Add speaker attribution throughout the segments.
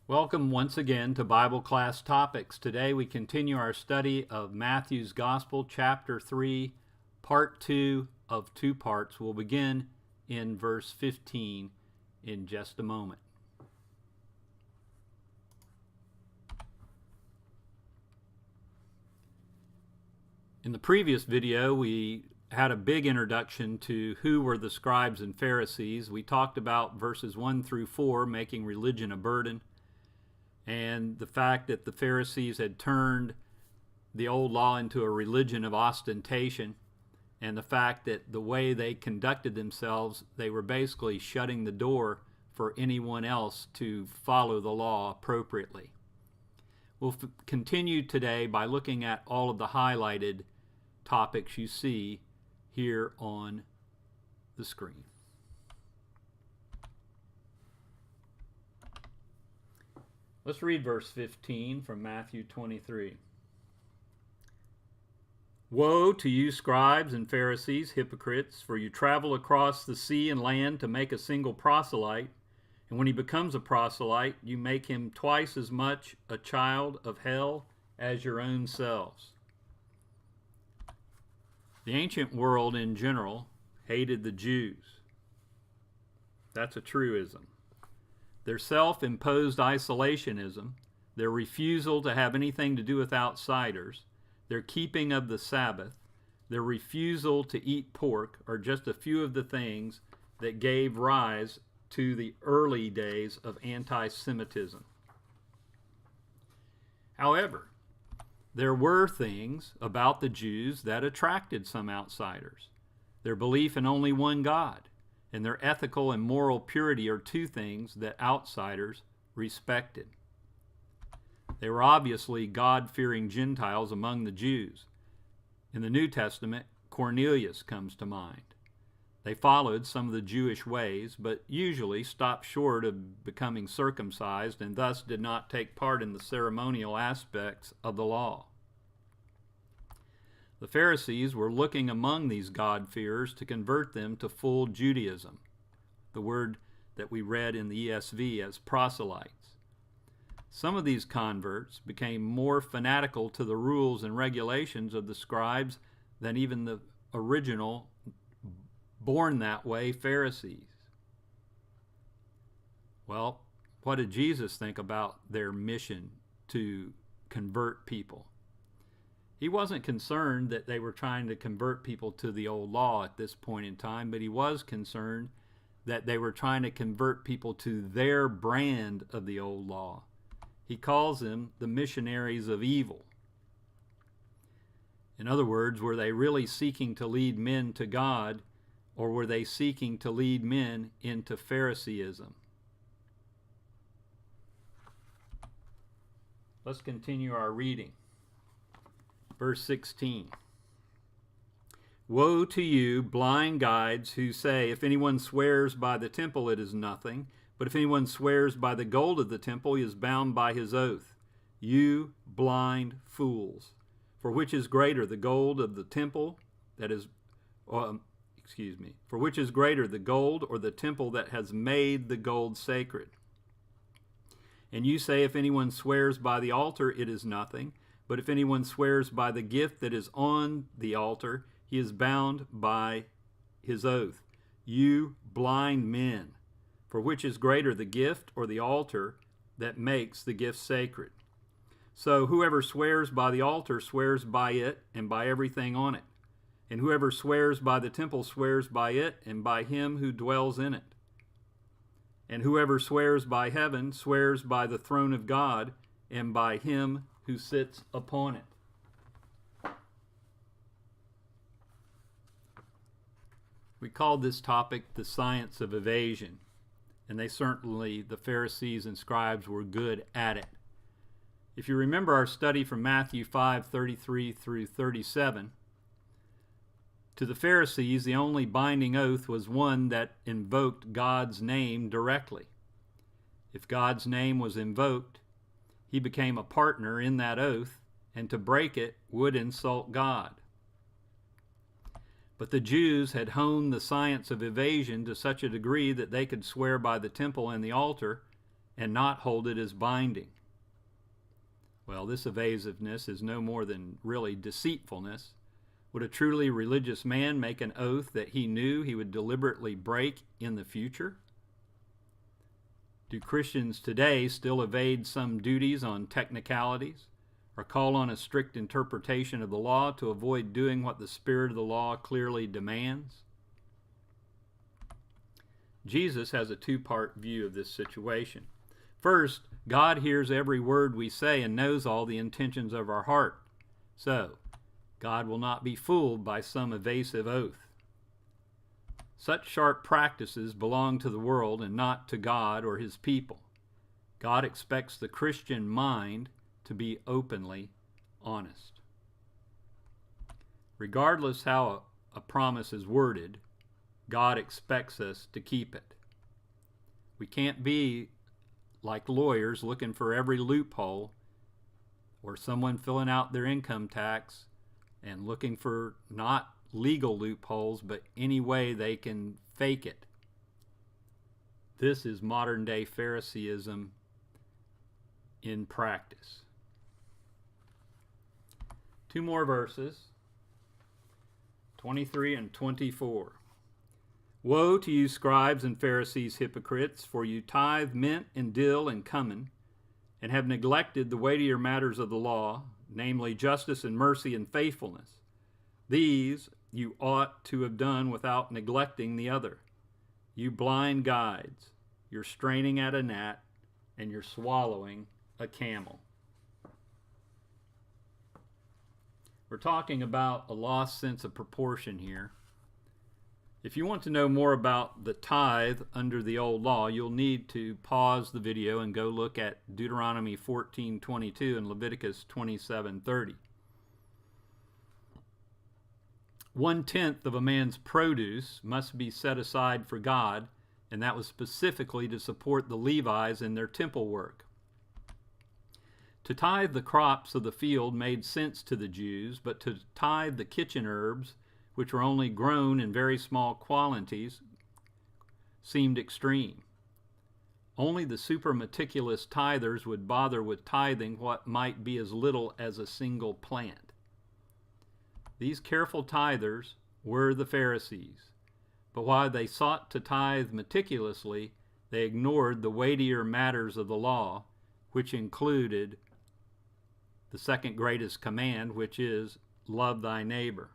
Speaker 1: Welcome once again to Bible Class Topics. Today we continue our study of Matthew's Gospel, Chapter 3, Part 2 of 2 parts. We'll begin in verse 15 in just a moment. In the previous video, we had a big introduction to who were the scribes and Pharisees. We talked about verses 1 through 4, making religion a burden, and the fact that the Pharisees had turned the old law into a religion of ostentation, and the fact that the way they conducted themselves, they were basically shutting the door for anyone else to follow the law appropriately. We'll continue today by looking at all of the highlighted topics you see here on the screen. Let's read verse 15 from Matthew 23. Woe to you, scribes and Pharisees, hypocrites, for you travel across the sea and land to make a single proselyte, and when he becomes a proselyte, you make him twice as much a child of hell as your own selves. The ancient world in general hated the Jews. That's a truism. Their self-imposed isolationism, their refusal to have anything to do with outsiders, their keeping of the Sabbath, their refusal to eat pork are just a few of the things that gave rise to the early days of anti-Semitism. However, there were things about the Jews that attracted some outsiders. Their belief in only one God and their ethical and moral purity are two things that outsiders respected. They were obviously God-fearing Gentiles among the Jews. In the New Testament, Cornelius comes to mind. They followed some of the Jewish ways, but usually stopped short of becoming circumcised and thus did not take part in the ceremonial aspects of the law. The Pharisees were looking among these God-fearers to convert them to full Judaism, the word that we read in the ESV as proselytes. Some of these converts became more fanatical to the rules and regulations of the scribes than even the original born that way Pharisees. Well, what did Jesus think about their mission to convert people? He wasn't concerned that they were trying to convert people to the old law at this point in time, but he was concerned that they were trying to convert people to their brand of the old law. He calls them the missionaries of evil. In other words, were they really seeking to lead men to God, or were they seeking to lead men into Phariseeism? Let's continue our reading. Verse 16. Woe to you, blind guides, who say, if anyone swears by the temple, it is nothing. But if anyone swears by the gold of the temple, he is bound by his oath. You blind fools. For which is greater, the gold of the temple that is, for which is greater, the gold or the temple that has made the gold sacred? And you say, if anyone swears by the altar, it is nothing. But if anyone swears by the gift that is on the altar, he is bound by his oath. You blind men, for which is greater, the gift or the altar that makes the gift sacred? So whoever swears by the altar swears by it and by everything on it. And whoever swears by the temple swears by it and by him who dwells in it. And whoever swears by heaven swears by the throne of God and by him who sits upon it. We called this topic the science of evasion, and the Pharisees and scribes were good at it. If you remember our study from Matthew 5:33 through 37, to the Pharisees the only binding oath was one that invoked God's name directly. If God's name was invoked, he became a partner in that oath, and to break it would insult God. But the Jews had honed the science of evasion to such a degree that they could swear by the temple and the altar and not hold it as binding. Well, this evasiveness is no more than really deceitfulness. Would a truly religious man make an oath that he knew he would deliberately break in the future? Do Christians today still evade some duties on technicalities, or call on a strict interpretation of the law to avoid doing what the spirit of the law clearly demands? Jesus has a two-part view of this situation. First, God hears every word we say and knows all the intentions of our heart. So, God will not be fooled by some evasive oath. Such sharp practices belong to the world and not to God or his people. God expects the Christian mind to be openly honest. Regardless how a promise is worded, God expects us to keep it. We can't be like lawyers looking for every loophole, or someone filling out their income tax and looking for not legal loopholes, but any way they can fake it. This is modern day Phariseeism in practice. Two more verses, 23 and 24. Woe to you, scribes and Pharisees, hypocrites, for you tithe mint and dill and cumin, and have neglected the weightier matters of the law, namely justice and mercy and faithfulness. These you ought to have done without neglecting the other. You blind guides, you're straining at a gnat, and you're swallowing a camel. We're talking about a lost sense of proportion here. If you want to know more about the tithe under the old law, you'll need to pause the video and go look at Deuteronomy 14:22 and Leviticus 27:30. 1/10 of a man's produce must be set aside for God, and that was specifically to support the Levites in their temple work. To tithe the crops of the field made sense to the Jews, but to tithe the kitchen herbs, which were only grown in very small quantities, seemed extreme. Only the super meticulous tithers would bother with tithing what might be as little as a single plant. These careful tithers were the Pharisees, but while they sought to tithe meticulously, they ignored the weightier matters of the law, which included the second greatest command, which is, love thy neighbor.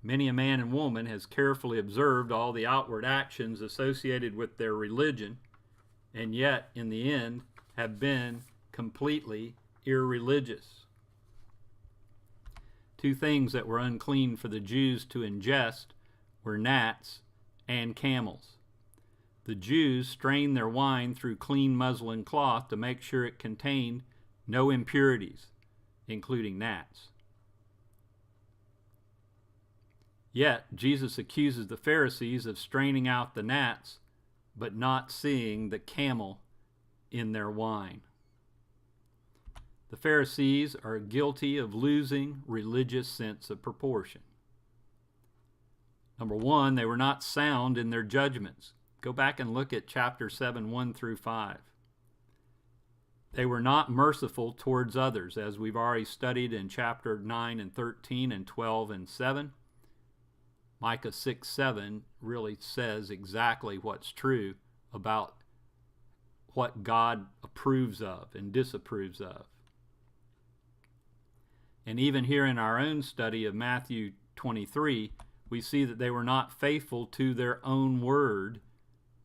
Speaker 1: Many a man and woman has carefully observed all the outward actions associated with their religion, and yet, in the end, have been completely irreligious. Two things that were unclean for the Jews to ingest were gnats and camels. The Jews strained their wine through clean muslin cloth to make sure it contained no impurities, including gnats. Yet, Jesus accuses the Pharisees of straining out the gnats, but not seeing the camel in their wine. The Pharisees are guilty of losing religious sense of proportion. Number one, they were not sound in their judgments. Go back and look at chapter 7, 1 through 5. They were not merciful towards others, as we've already studied in chapter 9 and 13 and 12 and 7. Micah 6:7 really says exactly what's true about what God approves of and disapproves of. And even here in our own study of Matthew 23, we see that they were not faithful to their own word,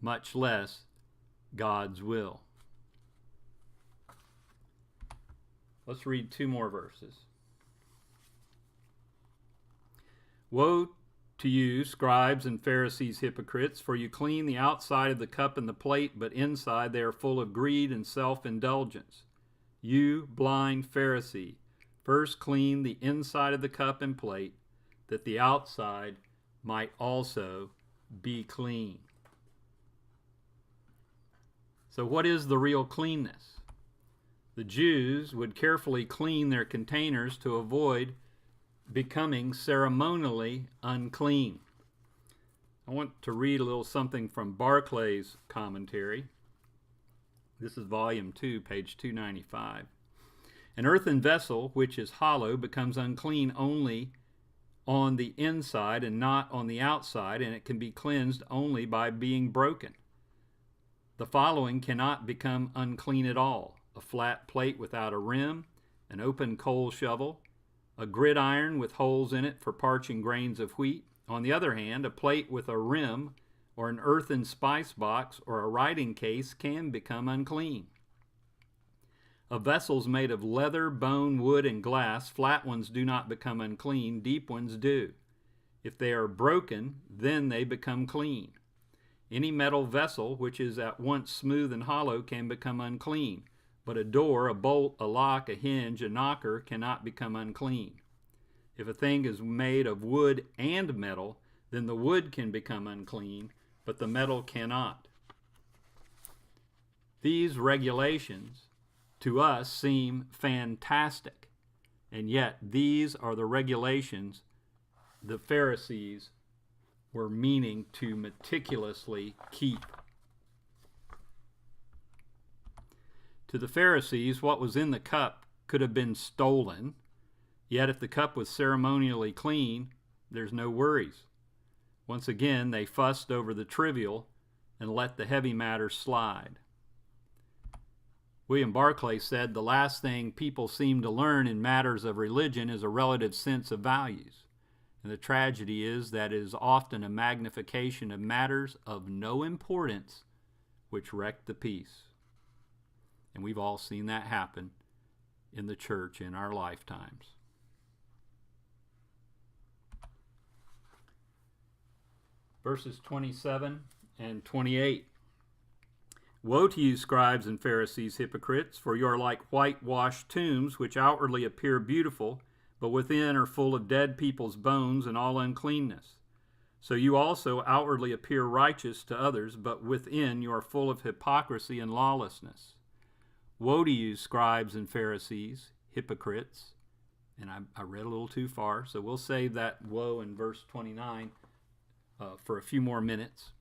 Speaker 1: much less God's will. Let's read two more verses. Woe to you, scribes and Pharisees, hypocrites, for you clean the outside of the cup and the plate, but inside they are full of greed and self-indulgence. You blind Pharisee, first clean the inside of the cup and plate, that the outside might also be clean. So what is the real cleanness? The Jews would carefully clean their containers to avoid becoming ceremonially unclean. I want to read a little something from Barclay's commentary. This is volume 2, page 295. An earthen vessel which is hollow becomes unclean only on the inside and not on the outside, and it can be cleansed only by being broken. The following cannot become unclean at all: a flat plate without a rim, an open coal shovel, a gridiron with holes in it for parching grains of wheat. On the other hand, a plate with a rim or an earthen spice box or a writing case can become unclean. Of vessels made of leather, bone, wood, and glass, flat ones do not become unclean, deep ones do. If they are broken, then they become clean. Any metal vessel which is at once smooth and hollow can become unclean, but a door, a bolt, a lock, a hinge, a knocker cannot become unclean. If a thing is made of wood and metal, then the wood can become unclean, but the metal cannot. These regulations to us seem fantastic, and yet these are the regulations the Pharisees were meaning to meticulously keep. To the Pharisees, what was in the cup could have been stolen, yet if the cup was ceremonially clean, there's no worries. Once again, they fussed over the trivial and let the heavy matters slide. William Barclay said, "The last thing people seem to learn in matters of religion is a relative sense of values. And the tragedy is that it is often a magnification of matters of no importance which wreck the peace." And we've all seen that happen in the church in our lifetimes. Verses 27 and 28. "Woe to you, scribes and Pharisees, hypocrites, for you are like whitewashed tombs, which outwardly appear beautiful, but within are full of dead people's bones and all uncleanness. So you also outwardly appear righteous to others, but within you are full of hypocrisy and lawlessness. Woe to you, scribes and Pharisees, hypocrites." And I read a little too far, so we'll save that woe in verse 29 for a few more minutes.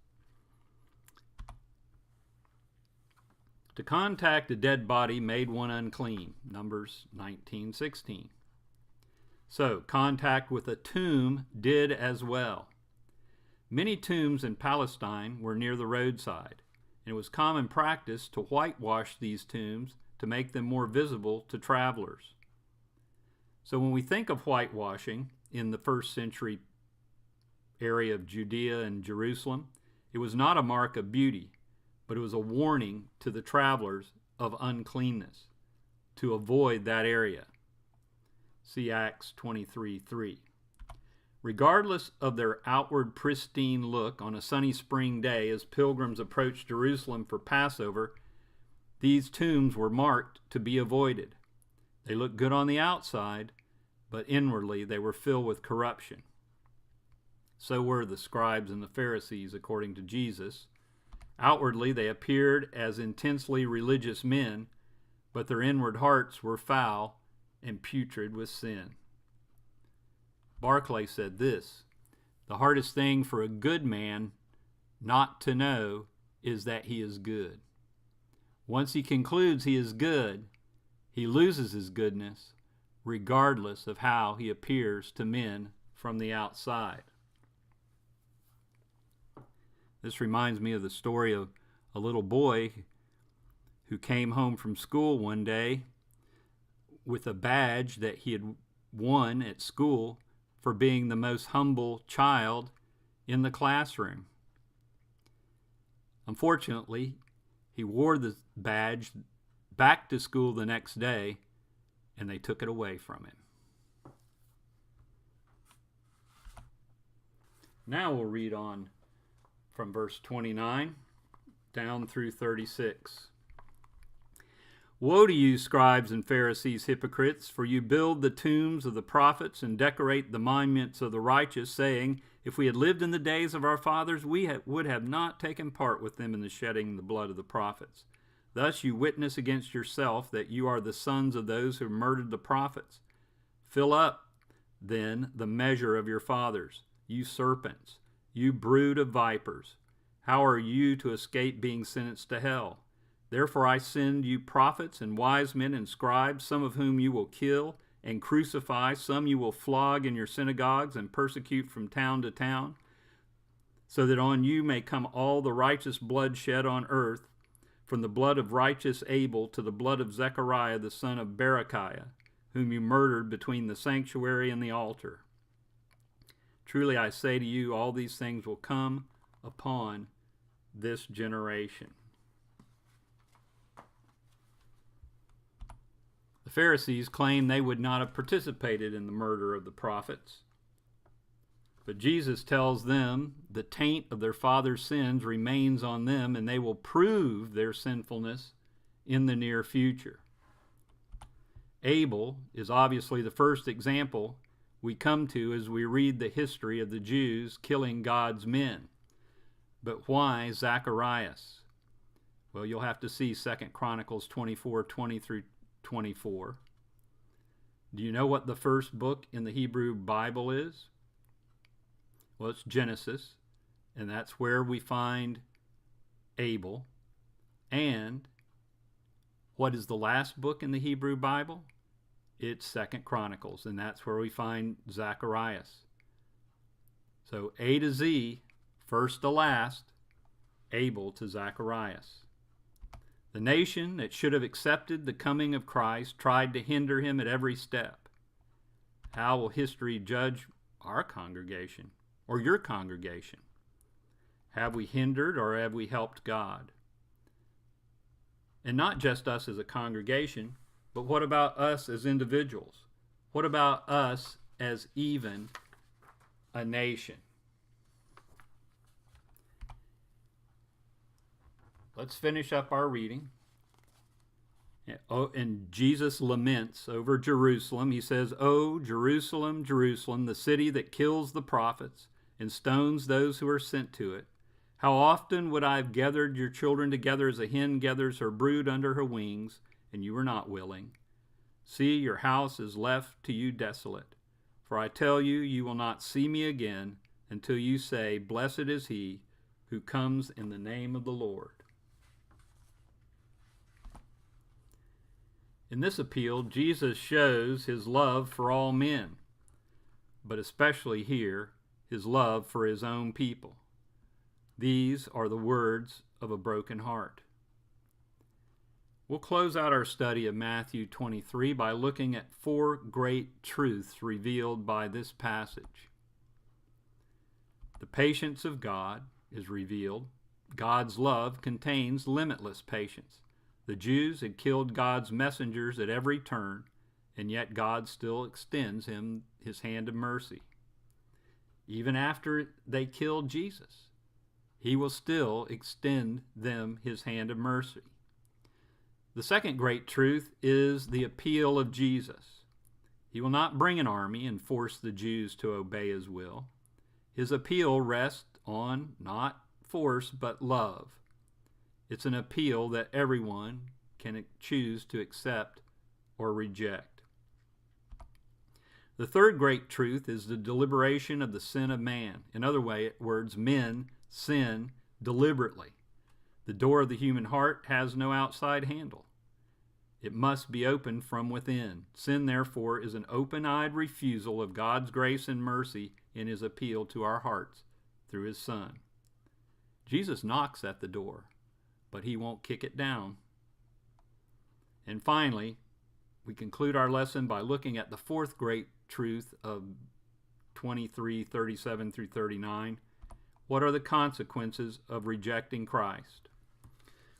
Speaker 1: "To contact a dead body made one unclean." Numbers 19:16. So, contact with a tomb did as well. Many tombs in Palestine were near the roadside, and it was common practice to whitewash these tombs to make them more visible to travelers. So when we think of whitewashing in the first century area of Judea and Jerusalem, it was not a mark of beauty, but it was a warning to the travelers of uncleanness, to avoid that area. See Acts 23:3. Regardless of their outward pristine look on a sunny spring day as pilgrims approached Jerusalem for Passover, these tombs were marked to be avoided. They looked good on the outside, but inwardly they were filled with corruption. So were the scribes and the Pharisees, according to Jesus. Outwardly they appeared as intensely religious men, but their inward hearts were foul and putrid with sin. Barclay said this: "The hardest thing for a good man not to know is that he is good. Once he concludes he is good, he loses his goodness, regardless of how he appears to men from the outside." This reminds me of the story of a little boy who came home from school one day with a badge that he had won at school for being the most humble child in the classroom. Unfortunately, he wore the badge back to school the next day, and they took it away from him. Now we'll read on from verse 29 down through 36. "Woe to you, scribes and Pharisees, hypocrites, for you build the tombs of the prophets and decorate the monuments of the righteous, saying, if we had lived in the days of our fathers, we would have not taken part with them in the shedding the blood of the prophets. Thus you witness against yourself that you are the sons of those who murdered the prophets. Fill up, then, the measure of your fathers, you serpents, you brood of vipers. How are you to escape being sentenced to hell? Therefore I send you prophets and wise men and scribes, some of whom you will kill and crucify, some you will flog in your synagogues and persecute from town to town, so that on you may come all the righteous blood shed on earth, from the blood of righteous Abel to the blood of Zechariah the son of Berechiah, whom you murdered between the sanctuary and the altar. Truly I say to you, all these things will come upon this generation. The Pharisees claimed they would not have participated in the murder of the prophets. But Jesus tells them the taint of their father's sins remains on them, and they will prove their sinfulness in the near future. Abel is obviously the first example we come to as we read the history of the Jews killing God's men. But why Zacharias? Well, you'll have to see 2 Chronicles 24:20 through 24. Do you know what the first book in the Hebrew Bible is? Well, it's Genesis, and that's where we find Abel. And what is the last book in the Hebrew Bible? It's 2 Chronicles, and that's where we find Zacharias. So A to Z, first to last, Abel to Zacharias. The nation that should have accepted the coming of Christ tried to hinder him at every step. How will history judge our congregation or your congregation? Have we hindered or have we helped God? And not just us as a congregation, but what about us as individuals? What about us as even a nation? Let's finish up our reading. And Jesus laments over Jerusalem. He says, "O Jerusalem, Jerusalem, the city that kills the prophets and stones those who are sent to it. How often would I have gathered your children together as a hen gathers her brood under her wings, and you were not willing. See, your house is left to you desolate. For I tell you, you will not see me again until you say, Blessed is he who comes in the name of the Lord." In this appeal, Jesus shows his love for all men, but especially here, his love for his own people. These are the words of a broken heart. We'll close out our study of Matthew 23 by looking at 4 great truths revealed by this passage. The patience of God is revealed. God's love contains limitless patience. The Jews had killed God's messengers at every turn, and yet God still extends his hand of mercy. Even after they killed Jesus, he will still extend them his hand of mercy. The second great truth is the appeal of Jesus. He will not bring an army and force the Jews to obey his will. His appeal rests on not force but love. It's an appeal that everyone can choose to accept or reject. The third great truth is the deliberation of the sin of man. In other words, men sin deliberately. The door of the human heart has no outside handle. It must be opened from within. Sin, therefore, is an open-eyed refusal of God's grace and mercy in his appeal to our hearts through his Son. Jesus knocks at the door, but he won't kick it down. And finally, we conclude our lesson by looking at the fourth great truth of 23:37 through 39. What are the consequences of rejecting Christ?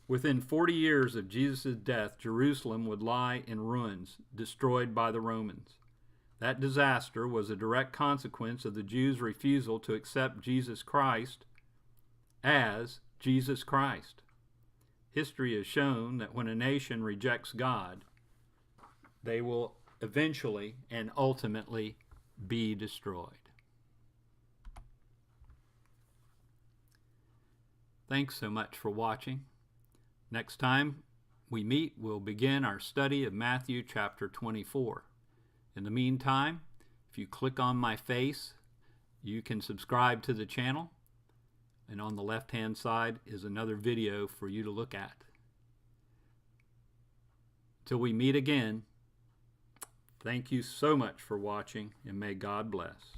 Speaker 1: Within 40 years of Jesus' death, Jerusalem would lie in ruins, destroyed by the Romans. That disaster was a direct consequence of the Jews' refusal to accept Jesus Christ as Jesus Christ. History has shown that when a nation rejects God, they will eventually and ultimately be destroyed. Thanks so much for watching. Next time we meet, we'll begin our study of Matthew chapter 24. In the meantime, if you click on my face, you can subscribe to the channel. And on the left-hand side is another video for you to look at. Till we meet again, thank you so much for watching, and may God bless.